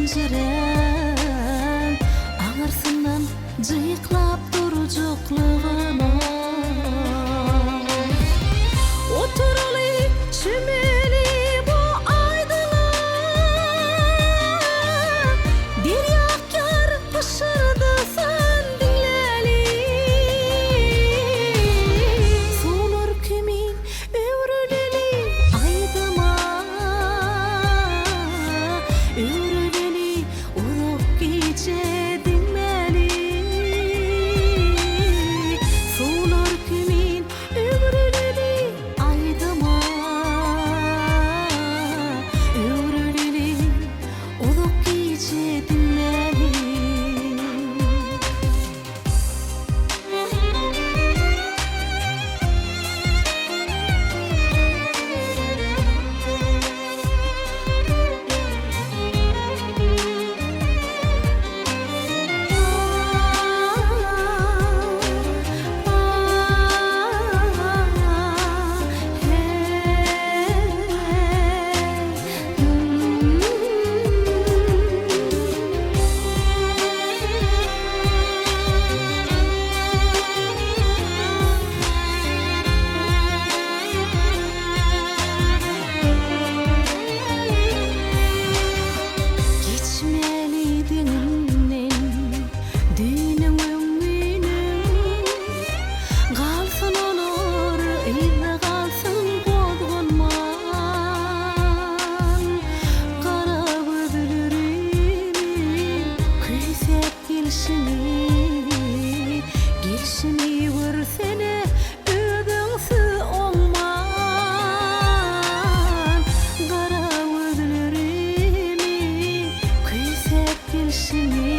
pencerem ağırsından cıyıklap duracaklıgına oturalı çimeli bu aydılar diryak yar pışırdı sen dinleli solar kimin övrüleli aydıma övrüleli urup gece dinmeli solar kimin övrüleli aydıma övrüleli urup gece dinmeli geçmeli deninden düğünün ömrünün kalsın olur evde kalsın bozulman kara gözlerimin küysep gelişini görsene ödünsü olman kara gözlerimin küysep gelişini